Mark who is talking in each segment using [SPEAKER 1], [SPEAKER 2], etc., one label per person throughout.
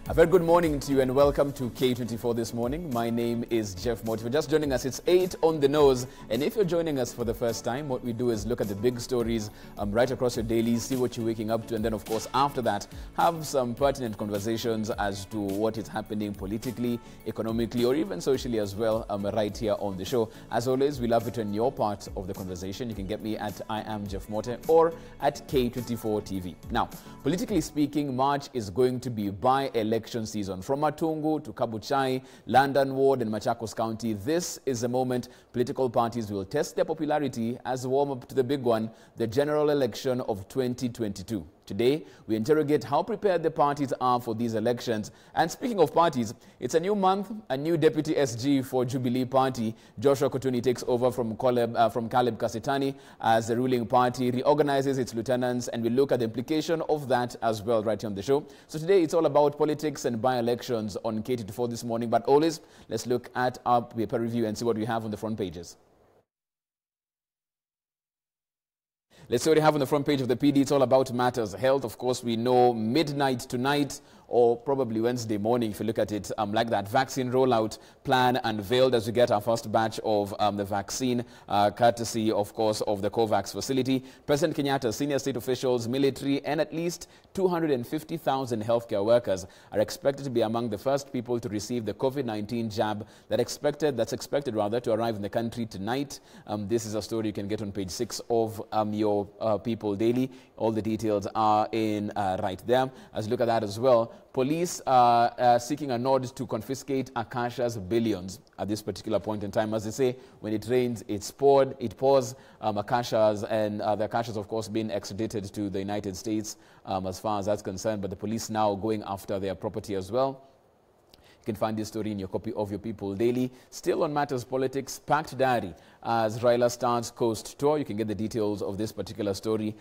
[SPEAKER 1] A very good morning to you and welcome to K24 this morning. My name is Jeff Mott. If you're just joining us, it's 8 on the nose. And if you're joining us for the first time, what we do is look at the big stories right across your dailies, see what you're waking up to, and then, of course, after that, have some pertinent conversations as to what is happening politically, economically, or even socially as well right here on the show. As always, we love it when you're part of the conversation. You can get me at I am Jeff Motte or at K24 TV. Now, politically speaking, March is going to be by-election season. From Matungu to Kabuchai, London Ward and Machakos County, this is the moment political parties will test their popularity as a warm-up to the big one, the general election of 2022. Today, we interrogate how prepared the parties are for these elections. And speaking of parties, it's a new month, a new deputy SG for Jubilee Party. Joshua Kotuni takes over from Caleb Kasitani as the ruling party reorganizes its lieutenants, and we look at the implication of that as well right here on the show. So today, it's all about politics and by-elections on K24 this morning. But always, let's look at our paper review and see what we have on the front pages. Let's see what we have on the front page of the PD. It's all about matters health. Of course, we know midnight tonight or probably Wednesday morning, if you look at it like that. Vaccine rollout plan unveiled as we get our first batch of the vaccine, courtesy, of course, of the COVAX facility. President Kenyatta, senior state officials, military, and at least 250,000 healthcare workers are expected to be among the first people to receive the COVID-19 jab that's expected to arrive in the country tonight. This is a story you can get on page 6 of your People Daily. All the details are in right there. As you look at that as well, police are seeking a nod to confiscate Akasha's billions at this particular point in time. As they say, when it rains, it pours. Akasha's and the Akasha's, of course, being extradited to the United States as far as that's concerned. But the police now going after their property as well. You can find this story in your copy of your People Daily. Still on matters politics, packed diary as Raila starts coast tour. You can get the details of this particular story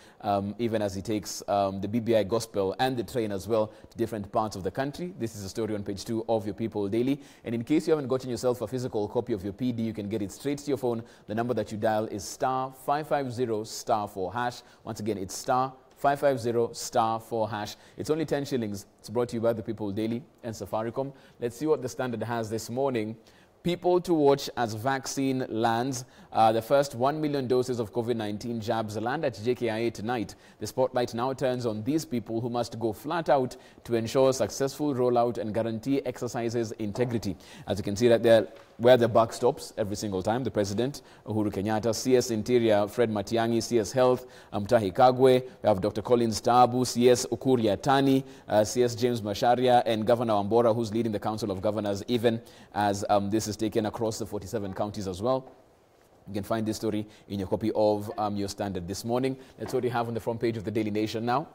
[SPEAKER 1] even as he takes the BBI gospel and the train as well to different parts of the country. This is a story on page 2 of your People Daily. And in case you haven't gotten yourself a physical copy of your PD, you can get it straight to your phone. The number that you dial is *550*4#. Once again, it's *550*4#. It's only 10 shillings. It's brought to you by the People Daily and Safaricom. Let's see what the Standard has this morning. People to watch as vaccine lands. The first 1 million doses of COVID-19 jabs land at JKIA tonight. The spotlight now turns on these people who must go flat out to ensure successful rollout and guarantee exercises integrity. As you can see right there, where the buck stops every single time, the President, Uhuru Kenyatta, CS Interior, Fred Matiang'i, CS Health, Mutahi Kagwe, we have Dr. Collins Tabu, CS Ukuria Tani, CS James Masharia, and Governor Wambora, who's leading the Council of Governors, even as this is taken across the 47 counties as well. You can find this story in your copy of your Standard this morning. That's what you have on the front page of the Daily Nation now.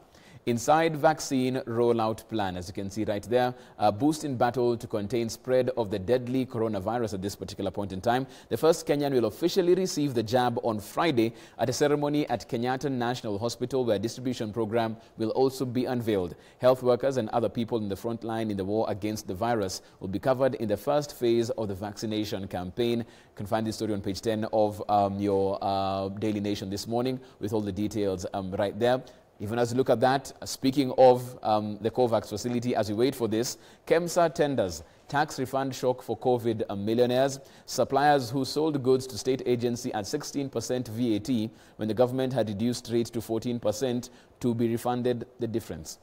[SPEAKER 1] Inside vaccine rollout plan, as you can see right there, a boost in battle to contain spread of the deadly coronavirus at this particular point in time. The first Kenyan will officially receive the jab on Friday at a ceremony at Kenyatta National Hospital, where a distribution program will also be unveiled. Health workers and other people in the front line in the war against the virus will be covered in the first phase of the vaccination campaign. You can find this story on page 10 of your Daily Nation this morning with all the details right there. Even as you look at that, speaking of the COVAX facility, as we wait for this, KEMSA tenders tax refund shock for COVID millionaires. Suppliers who sold goods to state agency at 16% VAT when the government had reduced rate to 14% to be refunded the difference.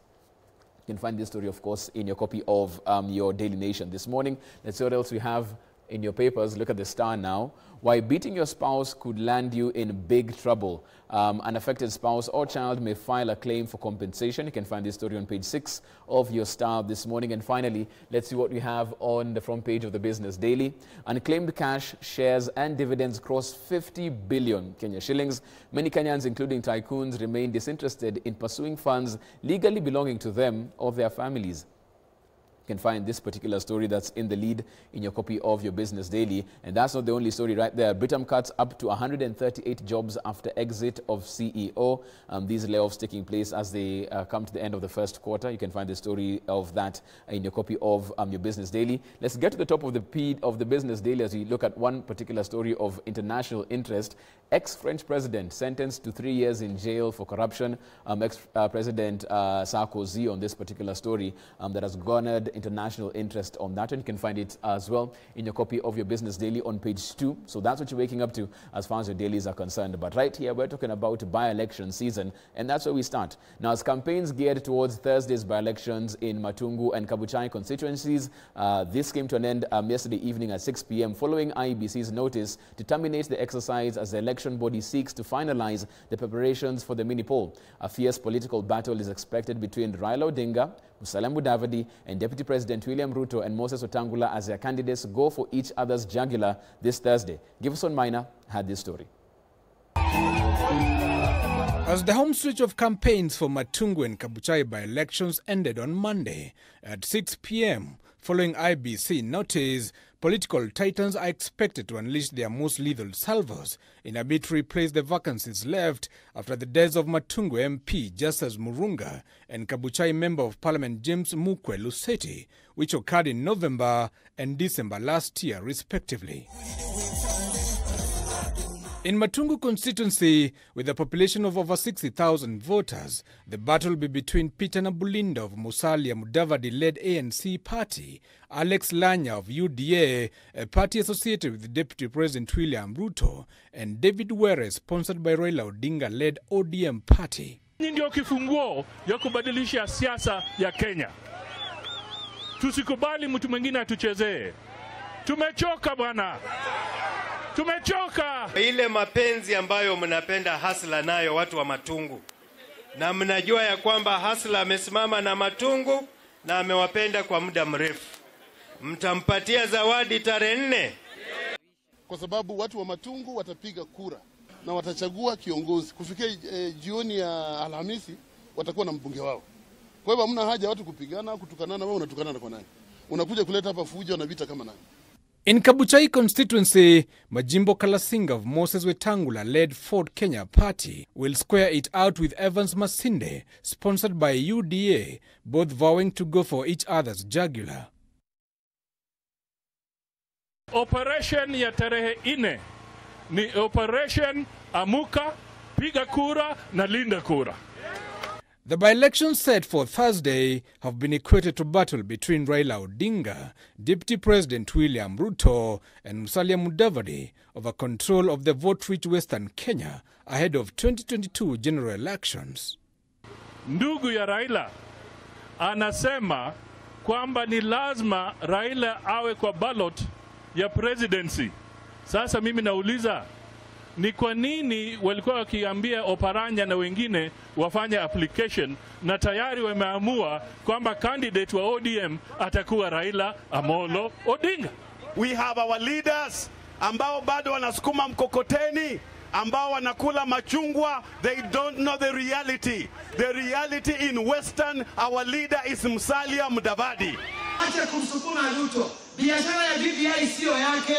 [SPEAKER 1] You can find this story, of course, in your copy of your Daily Nation this morning. Let's see what else we have in your papers. Look at the Star now. Why beating your spouse could land you in big trouble. An affected spouse or child may file a claim for compensation. You can find this story on page 6 of your Star this morning. And finally, let's see what we have on the front page of the Business Daily. Unclaimed cash, shares and dividends cross 50 billion Kenya shillings. Many Kenyans, including tycoons, remain disinterested in pursuing funds legally belonging to them or their families. You can find this particular story that's in the lead in your copy of your Business Daily. And that's not the only story right there. Britam cuts up to 138 jobs after exit of CEO. These layoffs taking place as they come to the end of the first quarter. You can find the story of that in your copy of your Business Daily. Let's get to the top of the Business Daily as we look at one particular story of international interest. Ex-French president sentenced to 3 years in jail for corruption. Ex-President Sarkozy on this particular story that has garnered international interest on that, and you can find it as well in your copy of your Business Daily on page 2. So that's what you're waking up to as far as your dailies are concerned. But right here, we're talking about by-election season, and that's where we start. Now, as campaigns geared towards Thursday's by-elections in Matungu and Kabuchai constituencies, this came to an end yesterday evening at 6 p.m. following IEBC's notice to terminate the exercise as the election body seeks to finalize the preparations for the mini-poll. A fierce political battle is expected between Raila Odinga, Musalia Mudavadi, and Deputy President William Ruto and Moses Wetangula as their candidates go for each other's jugular this Thursday. Giverson Minor had this story.
[SPEAKER 2] As the home stretch of campaigns for Matungu and Kabuchai by-elections ended on Monday at 6 p.m. following IBC notice, political titans are expected to unleash their most lethal salvos in a bid to replace the vacancies left after the deaths of Matungu MP Justus Murunga and Kabuchai Member of Parliament James Mukwe Luseti, which occurred in November and December last year, respectively. In Matungu constituency, with a population of over 60,000 voters, the battle will be between Peter Nabulinda of Musalia Mudavadi-led ANC party, Alex Lanya of UDA, a party associated with Deputy President William Ruto, and David Were, sponsored by Raila Odinga-led ODM party.
[SPEAKER 3] Ndio kifunguo ya kubadilisha siasa ya Kenya. Tusikubali mtu mwingine atuchezee. Tumechoka bwana. Tumechoka.
[SPEAKER 4] Ile mapenzi ambayo mnapenda Hasla nayo watu wa Matungu. Na mnajua ya kwamba Hasla amesimama na Matungu na amewapenda kwa muda mrefu. Mtampatia zawadi tarehe 4.
[SPEAKER 5] Kwa sababu watu wa Matungu watapiga kura na watachagua kiongozi. Kufikia jioni ya Alhamisi watakuwa na mbunge wao. Kwa hivyo hamna haja watu kupigana, kutukanana. Wewe unatukana kwa nani? Unakuja kuleta hapa fujo na vita kama nani?
[SPEAKER 2] In Kabuchai constituency, Majimbo Kalasinga of Moses Wetangula-led Ford Kenya party will square it out with Evans Masinde, sponsored by UDA, both vowing to go for each other's jugular.
[SPEAKER 3] Operation ya tarehe 4 ni Operation Amuka, Piga Kura na Linda Kura.
[SPEAKER 2] The by-elections set for Thursday have been equated to battle between Raila Odinga, Deputy President William Ruto, and Musalia Mudavadi over control of the vote-rich Western Kenya ahead of 2022 general elections.
[SPEAKER 3] Ndugu ya Raila anasema kwamba ni lazima Raila awe kwa ballot ya presidency. Sasa mimi nauliza, ni kwa nini walikuwa wakiambia Oparanya na wengine wafanye application na tayari wameamua kwamba candidate wa ODM atakuwa Raila Amolo Odinga?
[SPEAKER 6] We have our leaders ambao bado wanasukuma mkokoteni, ambao wanakula machungwa. They don't know the reality. The reality in Western, our leader is Musalia Mudavadi.
[SPEAKER 7] Acha kumsukuma Ruto. Biashara ya BBI sio yake.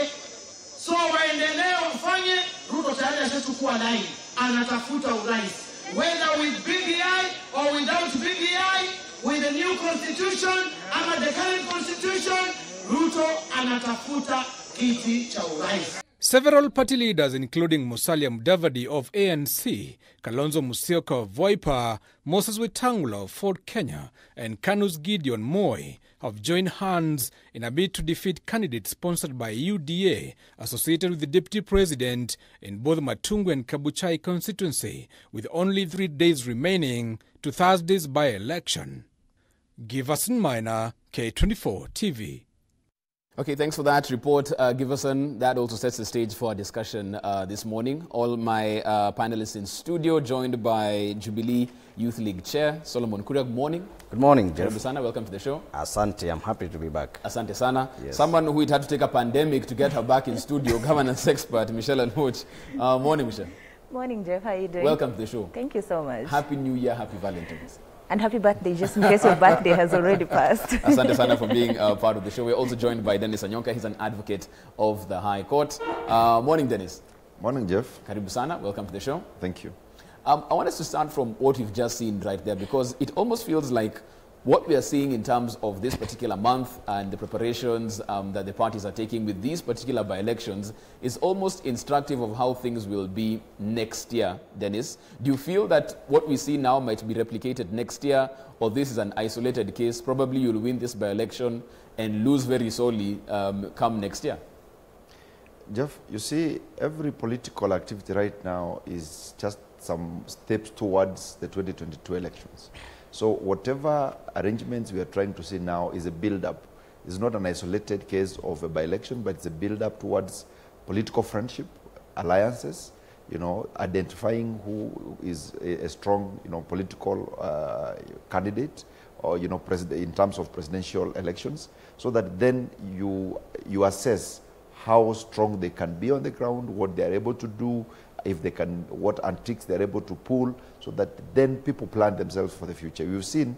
[SPEAKER 7] So waendelee wafanye. Ruto tayari ashachukua line, anatafuta urais. Whether with BBI or without BBI, with the new constitution ama the current constitution, Ruto anatafuta kiti cha urais.
[SPEAKER 2] Several party leaders, including Musalia Mudavadi of ANC, Kalonzo Musyoka of Wiper, Moses Wetangula of Ford Kenya, and Kanus Gideon Moi, have joined hands in a bid to defeat candidates sponsored by UDA associated with the Deputy President in both Matungu and Kabuchai constituency, with only 3 days remaining to Thursday's by-election. Giverson Minor, K24 TV.
[SPEAKER 1] Okay, thanks for that report, Giverson. That also sets the stage for our discussion this morning. All my panelists in studio, joined by Jubilee Youth League Chair, Solomon Kuria. Good morning.
[SPEAKER 8] Good morning, Jeff.
[SPEAKER 1] Karibu sana, welcome to the show.
[SPEAKER 8] Asante, I'm happy to be back.
[SPEAKER 1] Asante sana.
[SPEAKER 8] Yes.
[SPEAKER 1] Someone who had to take a pandemic to get her back in studio, governance expert, Michelle Anwoch. Morning, Michelle.
[SPEAKER 9] Morning, Jeff. How are you doing?
[SPEAKER 1] Welcome to the show.
[SPEAKER 9] Thank you so much.
[SPEAKER 1] Happy New Year, happy Valentine's.
[SPEAKER 9] And happy birthday, just in case your birthday has already passed.
[SPEAKER 1] Asante sana for being part of the show. We're also joined by Dennis Anyoka. He's an advocate of the High Court. Morning, Dennis.
[SPEAKER 10] Morning, Jeff.
[SPEAKER 1] Karibu sana. Welcome to the show.
[SPEAKER 10] Thank you.
[SPEAKER 1] I want us to start from what we've just seen right there, because it almost feels like what we are seeing in terms of this particular month and the preparations that the parties are taking with these particular by-elections is almost instructive of how things will be next year, Dennis. Do you feel that what we see now might be replicated next year, or this is an isolated case? Probably you'll win this by-election and lose very sorely come next year.
[SPEAKER 10] Jeff, you see, every political activity right now is just some steps towards the 2022 elections. So whatever arrangements we are trying to see now is a build-up. It's not an isolated case of a by-election, but it's a build-up towards political friendship, alliances, you know, identifying who is a strong, you know, political candidate, or, you know, in terms of presidential elections, so that then you assess how strong they can be on the ground, what they are able to do, if they can, what antics they're able to pull, so that then people plan themselves for the future. We've seen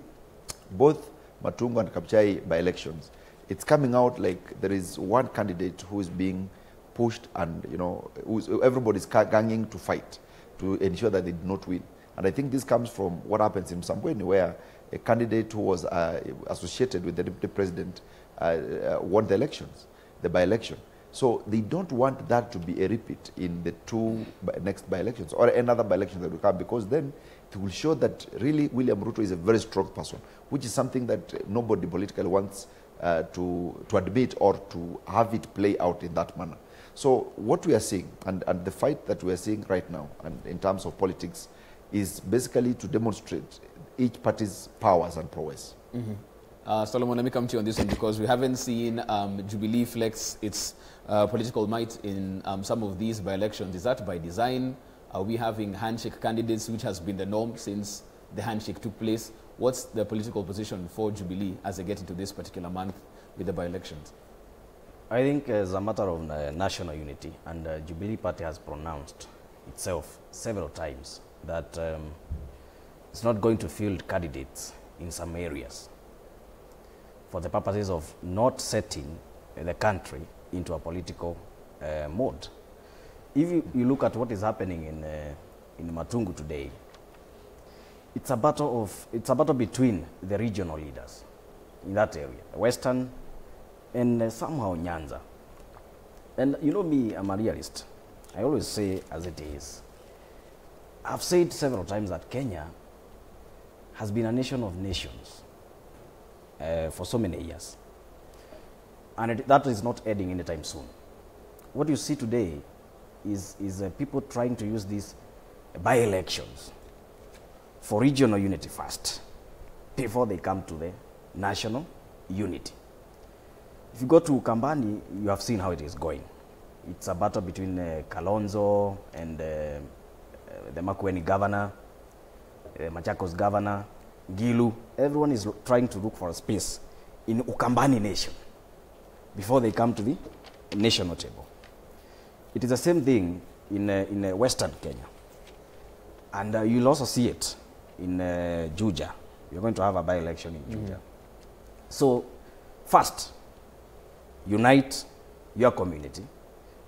[SPEAKER 10] both Matungu and Kapchai by-elections. It's coming out like there is one candidate who is being pushed, and, you know, everybody's ganging to fight to ensure that they do not win. And I think this comes from what happens in Msambweni, where a candidate who was associated with the deputy president won the elections, the by-election. So they don't want that to be a repeat in the two next by-elections or another by-election that will come, because then it will show that really William Ruto is a very strong person, which is something that nobody politically wants to admit or to have it play out in that manner. So what we are seeing, and the fight that we are seeing right now, and in terms of politics, is basically to demonstrate each party's powers and prowess.
[SPEAKER 1] Mm-hmm. Solomon, let me come to you on this one, because we haven't seen Jubilee flex its political might in some of these by-elections. Is that by design? Are we having handshake candidates, which has been the norm since the handshake took place? What's the political position for Jubilee as they get into this particular month with the by-elections?
[SPEAKER 8] I think it's a matter of national unity, and Jubilee Party has pronounced itself several times that it's not going to field candidates in some areas for the purposes of not setting the country into a political mode. If you look at what is happening in Matungu today, it's a battle between the regional leaders in that area, Western and somehow Nyanza. And you know me, I'm a realist. I always say as it is. I've said several times that Kenya has been a nation of nations for so many years. And that is not ending anytime soon. What you see today is people trying to use these by-elections for regional unity first, before they come to the national unity. If you go to Kambani, you have seen how it is going. It's a battle between Kalonzo and the Makueni governor, Machakos governor, Gilu. Everyone is trying to look for a space in Ukambani nation before they come to the national table. It is the same thing in Western Kenya. And you'll also see it in Juja. You're going to have a by-election in Juja. So, first, unite your community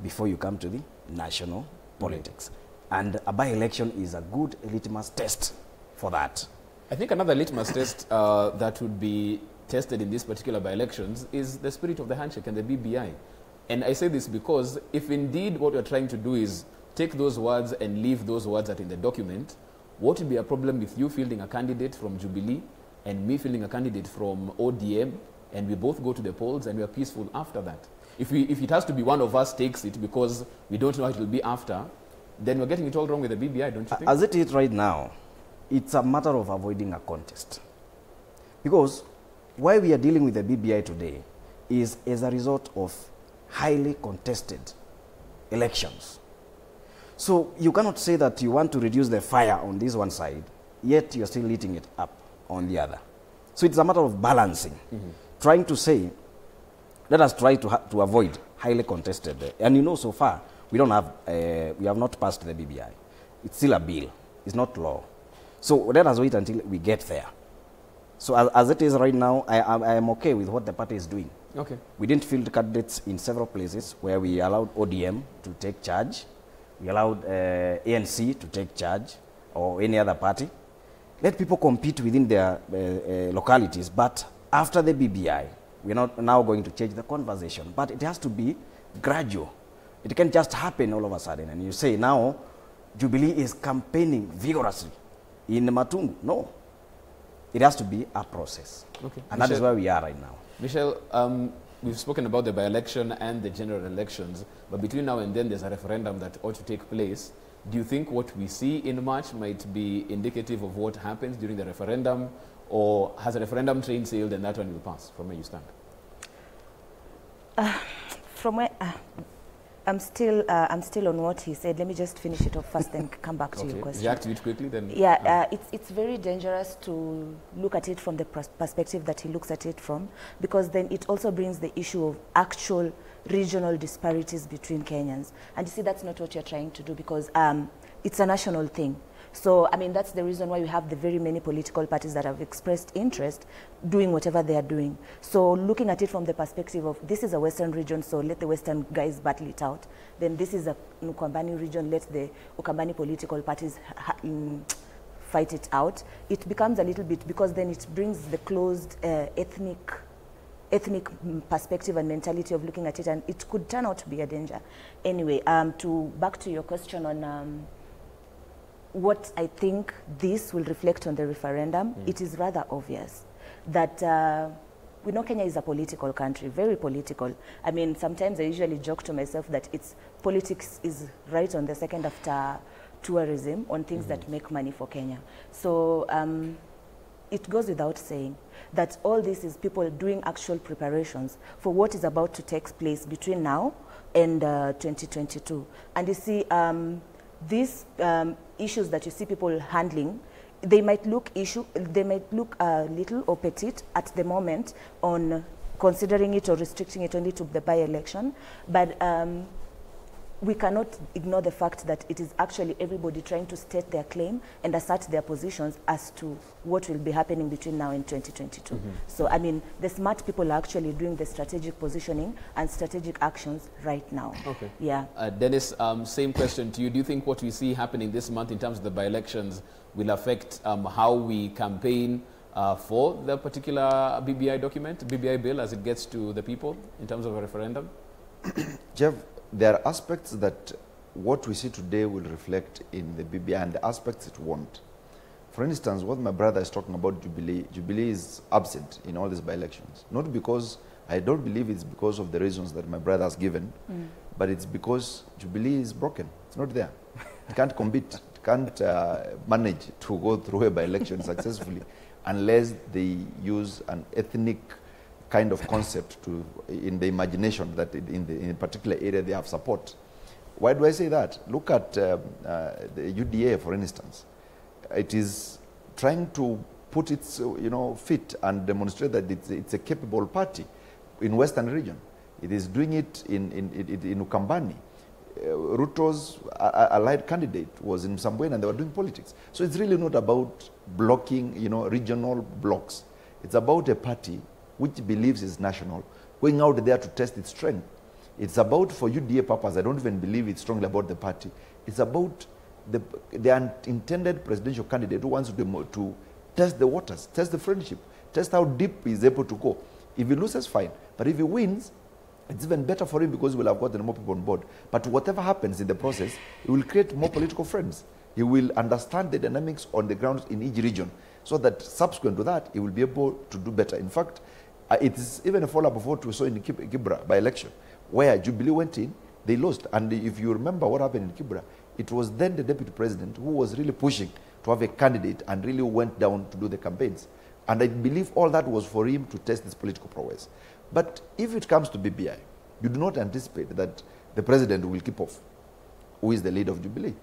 [SPEAKER 8] before you come to the national politics. And a by-election is a good litmus test for that.
[SPEAKER 1] I think another litmus test that would be tested in these particular by-elections is the spirit of the handshake and the BBI. And I say this because if indeed what we're trying to do is take those words and leave those words that in the document, what would be a problem with you fielding a candidate from Jubilee and me fielding a candidate from ODM, and we both go to the polls and we are peaceful after that? If it has to be one of us takes it because we don't know how it will be after, then we're getting it all wrong with the BBI, don't you think?
[SPEAKER 8] As it is right now, it's a matter of avoiding a contest. Because why we are dealing with the BBI today is as a result of highly contested elections. So you cannot say that you want to reduce the fire on this one side, yet you're still lighting it up on the other. So it's a matter of balancing. Trying to say, let us try to avoid highly contested. And you know, so far, we have not passed the BBI. It's still a bill. It's not law. So let us wait until we get there. So as it is right now, I am okay with what the party is doing.
[SPEAKER 1] Okay.
[SPEAKER 8] We didn't field candidates in several places where we allowed ODM to take charge. We allowed ANC to take charge, or any other party. let people compete within their localities, but after the BBI, we're not now going to change the conversation, but it has to be gradual. It can't just happen all of a sudden, and you say now Jubilee is campaigning vigorously in Matungu. No, it has to be a process,
[SPEAKER 1] okay.
[SPEAKER 8] And
[SPEAKER 1] Michelle,
[SPEAKER 8] that is where we are right now.
[SPEAKER 1] Michelle, we've spoken about the by-election and the general elections, but between now and then there's a referendum that ought to take place. Do you think what we see in March might be indicative of what happens during the referendum, or has the referendum train sailed and that one will pass, from where you stand?
[SPEAKER 9] From where I'm still on what he said. Let me just finish it off first, then come back to your question.
[SPEAKER 1] React to it quickly, then.
[SPEAKER 9] Yeah, it's very dangerous to look at it from the perspective that he looks at it from, because then it also brings the issue of actual regional disparities between Kenyans. And you see, that's not what you're trying to do, because it's a national thing. So, I mean, that's the reason why we have the very many political parties that have expressed interest doing whatever they are doing. So, looking at it from the perspective of this is a Western region, so let the Western guys battle it out. Then this is a Ukambani region, let the Ukambani political parties fight it out. It becomes a little bit, because then it brings the closed ethnic perspective and mentality of looking at it, and it could turn out to be a danger. Anyway, back to your question on what I think this will reflect on the referendum, it is rather obvious that we know Kenya is a political country, very political. I mean, sometimes I usually joke to myself that politics is right on the second after tourism on things that make money for Kenya. So it goes without saying that all this is people doing actual preparations for what is about to take place between now and 2022. And you see, these issues that you see people handling, they might look a little or petite at the moment on considering it or restricting it only to the by-election, but we cannot ignore the fact that it is actually everybody trying to state their claim and assert their positions as to what will be happening between now and 2022. So, I mean, the smart people are actually doing the strategic positioning and strategic actions right now. Okay. Yeah.
[SPEAKER 1] Dennis, same question to you. Do you think what we see happening this month in terms of the by-elections will affect how we campaign for the particular BBI bill, as it gets to the people in terms of a referendum?
[SPEAKER 10] Jeff, there are aspects that what we see today will reflect in the BBI and the aspects it won't. For instance, what my brother is talking about Jubilee is absent in all these by-elections. Not because, I don't believe it's because of the reasons that my brother has given, but it's because Jubilee is broken. It's not there. It can't compete. It can't manage to go through a by-election successfully unless they use an ethnic kind of concept in the imagination that in a particular area they have support. Why do I say that? Look at the UDA, for instance. It is trying to put its feet and demonstrate that it's a capable party in Western region. It is doing it in Ukambani. Ruto's allied candidate was in Msambweni and they were doing politics. So it's really not about blocking, regional blocks. It's about a party which believes is national, going out there to test its strength. It's about, for UDA purpose, I don't even believe it's strongly about the party. It's about the intended presidential candidate who wants to test the waters, test the friendship, test how deep he is able to go. If he loses, fine. But if he wins, it's even better for him because we'll have gotten more people on board. But whatever happens in the process, he will create more political friends. He will understand the dynamics on the ground in each region, so that subsequent to that, he will be able to do better. In fact, it is even a follow-up of what we saw in the Kibra by-election, where Jubilee went in, they lost. And if you remember what happened in Kibra, it was then the deputy president who was really pushing to have a candidate and really went down to do the campaigns. And I believe all that was for him to test his political prowess. But if it comes to BBI, you do not anticipate that the president will keep off, who is the leader of Jubilee.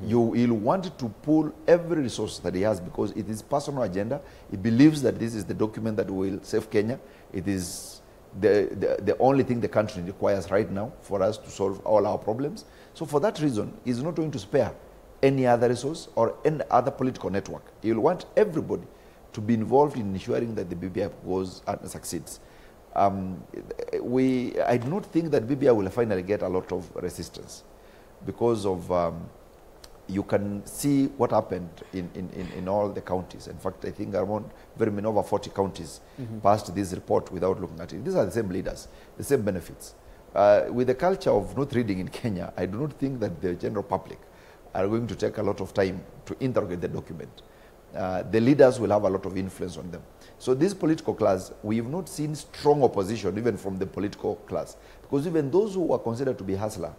[SPEAKER 10] He'll want to pull every resource that he has because it is personal agenda. He believes that this is the document that will save Kenya. It is the only thing the country requires right now for us to solve all our problems. So for that reason, he's not going to spare any other resource or any other political network. He'll want everybody to be involved in ensuring that the BBI goes and succeeds. I do not think that BBI will finally get a lot of resistance because of you can see what happened in all the counties. In fact, I think around very many over 40 counties passed this report without looking at it. These are the same leaders, the same benefits. With the culture of not reading in Kenya, I do not think that the general public are going to take a lot of time to interrogate the document. The leaders will have a lot of influence on them. So this political class, we have not seen strong opposition even from the political class, because even those who were considered to be hustler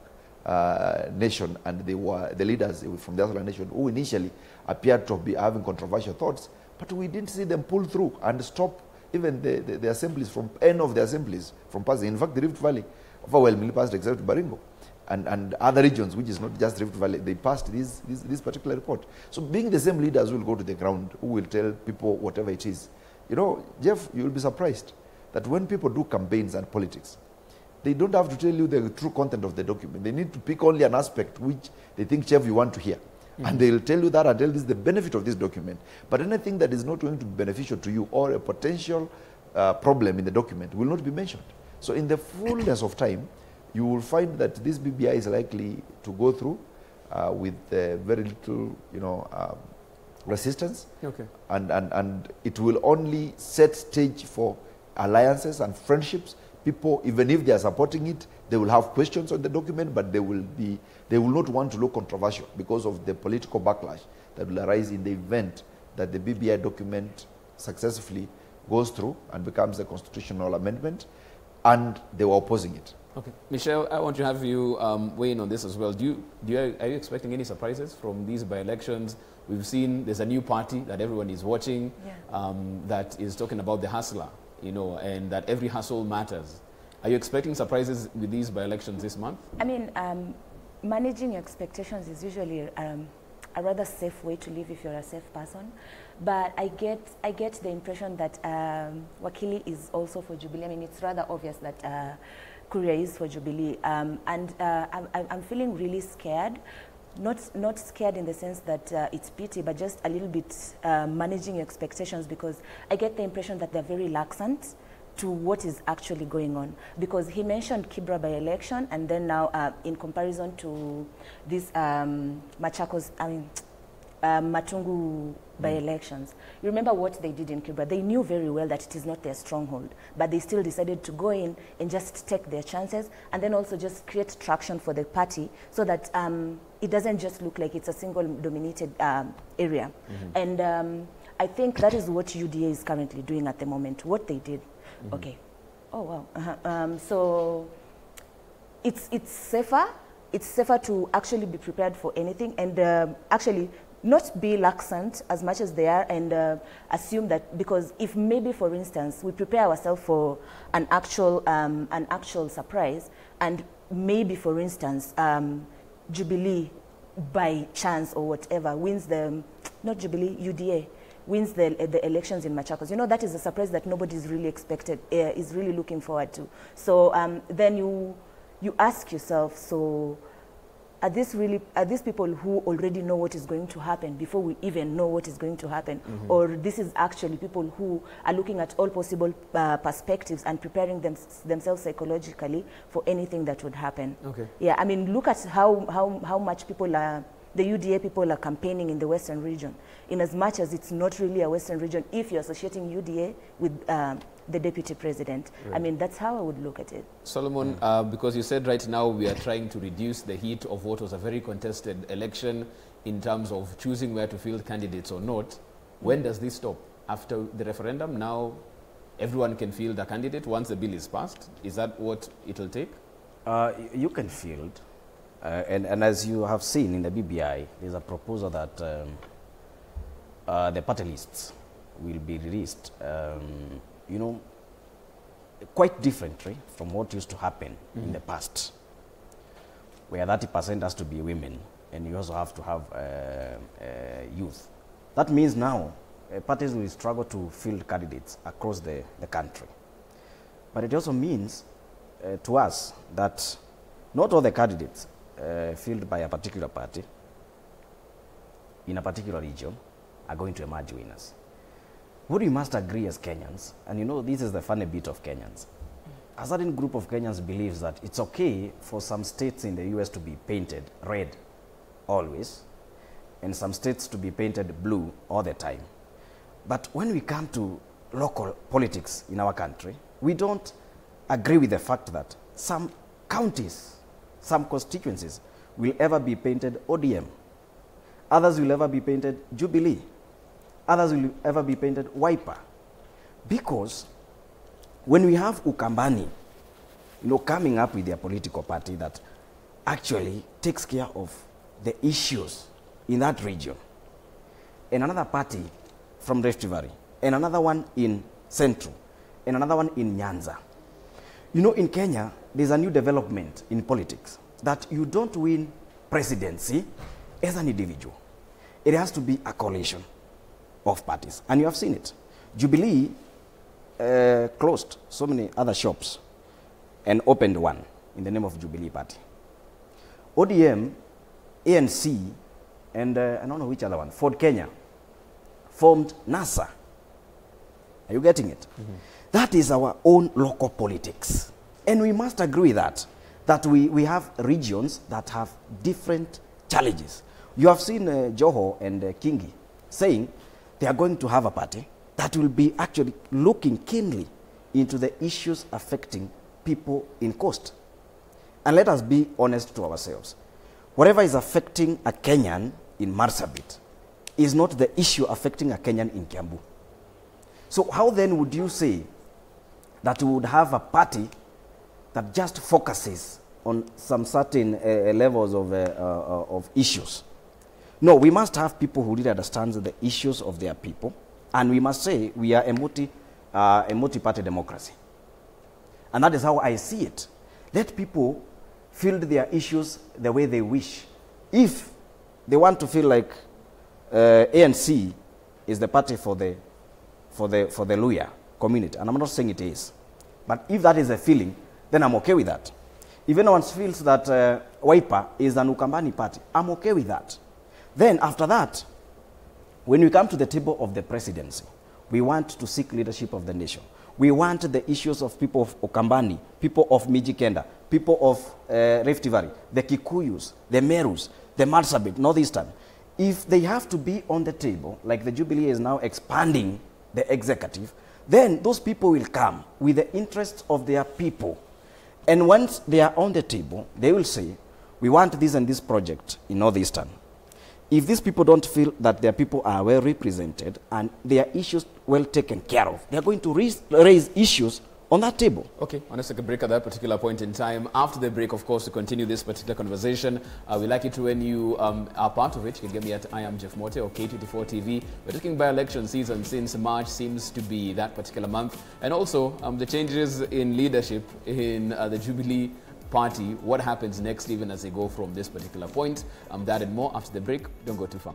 [SPEAKER 10] nation, and they were the leaders from the hustler nation who initially appeared to be having controversial thoughts, but we didn't see them pull through and stop even the assemblies from end of the assemblies from passing. In fact, the Rift Valley overwhelmingly passed except Baringo. And other regions, which is not just Rift Valley, they passed this particular report. So being the same leaders who will go to the ground, who will tell people whatever it is. You know, Jeff, you will be surprised that when people do campaigns and politics, they don't have to tell you the true content of the document. They need to pick only an aspect which they think, Jeff, you want to hear. And they'll tell you that and tell this the benefit of this document. But anything that is not going to be beneficial to you or a potential problem in the document will not be mentioned. So in the fullness of time, you will find that this BBI is likely to go through with very little, resistance.
[SPEAKER 1] Okay.
[SPEAKER 10] And it will only set stage for alliances and friendships. People, even if they are supporting it, they will have questions on the document, but they will not want to look controversial because of the political backlash that will arise in the event that the BBI document successfully goes through and becomes a constitutional amendment, and they were opposing it.
[SPEAKER 1] Okay. Michelle, I want to have you weigh in on this as well. Are you expecting any surprises from these by-elections? We've seen there's a new party that everyone is watching that is talking about the hustler, and that every hustle matters. Are you expecting surprises with these by-elections this month? I mean,
[SPEAKER 9] managing expectations is usually a rather safe way to live if you're a safe person. But I get the impression that Wakili is also for Jubilee. I mean, it's rather obvious that Kuria is for Jubilee. I'm feeling really scared. Not scared in the sense that it's pity, but just a little bit managing expectations, because I get the impression that they're very laxant to what is actually going on. Because he mentioned Kibra by-election, and then now in comparison to this Matungu by-elections. You remember what they did in Kibra. They knew very well that it is not their stronghold, but they still decided to go in and just take their chances, and then also just create traction for the party so that it doesn't just look like it's a single dominated area. And I think that is what UDA is currently doing at the moment, what they did. Okay. Oh, wow. So it's safer. It's safer to actually be prepared for anything, and actually not be laxant as much as they are, and assume that, because if maybe, for instance, we prepare ourselves for an actual surprise, and maybe, for instance, Jubilee by chance or whatever wins not Jubilee, UDA wins the elections in Machakos. That is a surprise that nobody is really is really looking forward to. So then you ask yourself, so are these people who already know what is going to happen before we even know what is going to happen? Or this is actually people who are looking at all possible perspectives and preparing themselves psychologically for anything that would happen? Okay. Yeah, I mean, look at how much people are, the UDA people are campaigning in the Western region, in as much as it's not really a Western region if you're associating UDA with the deputy president. Right. I mean, that's how I would look at it. Solomon,
[SPEAKER 1] because you said right now we are trying to reduce the heat of what was a very contested election in terms of choosing where to field candidates or not. When does this stop? After the referendum, now everyone can field a candidate once the bill is passed? Is that what it will take?
[SPEAKER 8] You can field. And as you have seen in the BBI, there's a proposal that the party lists will be released, quite differently from what used to happen in the past, where 30% has to be women, and you also have to have youth. That means now parties will struggle to field candidates across the country. But it also means to us that not all the candidates fielded by a particular party in a particular region are going to emerge winners. What we must agree as Kenyans, and this is the funny bit of Kenyans, a certain group of Kenyans believes that it's okay for some states in the US to be painted red always, and some states to be painted blue all the time. But when we come to local politics in our country, we don't agree with the fact that some counties, some constituencies will ever be painted ODM. Others will ever be painted Jubilee. Others will ever be painted Wiper. Because when we have Ukambani, coming up with their political party that actually takes care of the issues in that region, and another party from Rift Valley, and another one in Central, and another one in Nyanza. In Kenya, there's a new development in politics that you don't win presidency as an individual. It has to be a coalition of parties, and you have seen it. Jubilee closed so many other shops and opened one in the name of Jubilee Party. ODM, ANC, and I don't know which other one, Ford Kenya, formed NASA. Are you getting it? Mm-hmm. That is our own local politics. And we must agree that we have regions that have different challenges. You have seen Joho and Kingi saying they are going to have a party that will be actually looking keenly into the issues affecting people in coast. And let us be honest to ourselves. Whatever is affecting a Kenyan in Marsabit is not the issue affecting a Kenyan in Kiambu. So how then would you say that we would have a party that just focuses on some certain levels of issues? No, we must have people who really understand the issues of their people, and we must say we are a multi-party democracy. And that is how I see it. Let people field their issues the way they wish. If they want to feel like ANC is the party for the Luhya community, and I'm not saying it is, but if that is a feeling, then I'm okay with that. If anyone feels that Wiper is an Ukambani party, I'm okay with that. Then after that, when we come to the table of the presidency, we want to seek leadership of the nation. We want the issues of people of Ukambani, people of Mijikenda, people of Rift Valley, the Kikuyus, the Merus, the Marsabit, Northeastern. If they have to be on the table, like the Jubilee is now expanding the executive, then those people will come with the interests of their people. And once they are on the table, they will say, we want this and this project in Northeastern. If these people don't feel that their people are well represented and their issues well taken care of, they are going to raise issues on that table. Okay,
[SPEAKER 1] I want to take a break at that particular point in time. After the break, of course, to continue this particular conversation, we'd like you to, when you are part of it, you can get me at I am Jeff Mote or K24 TV. We're talking by-election season since March seems to be that particular month. And also the changes in leadership in the Jubilee Party. What happens next even as they go from this particular point? That and more after the break. Don't go too far.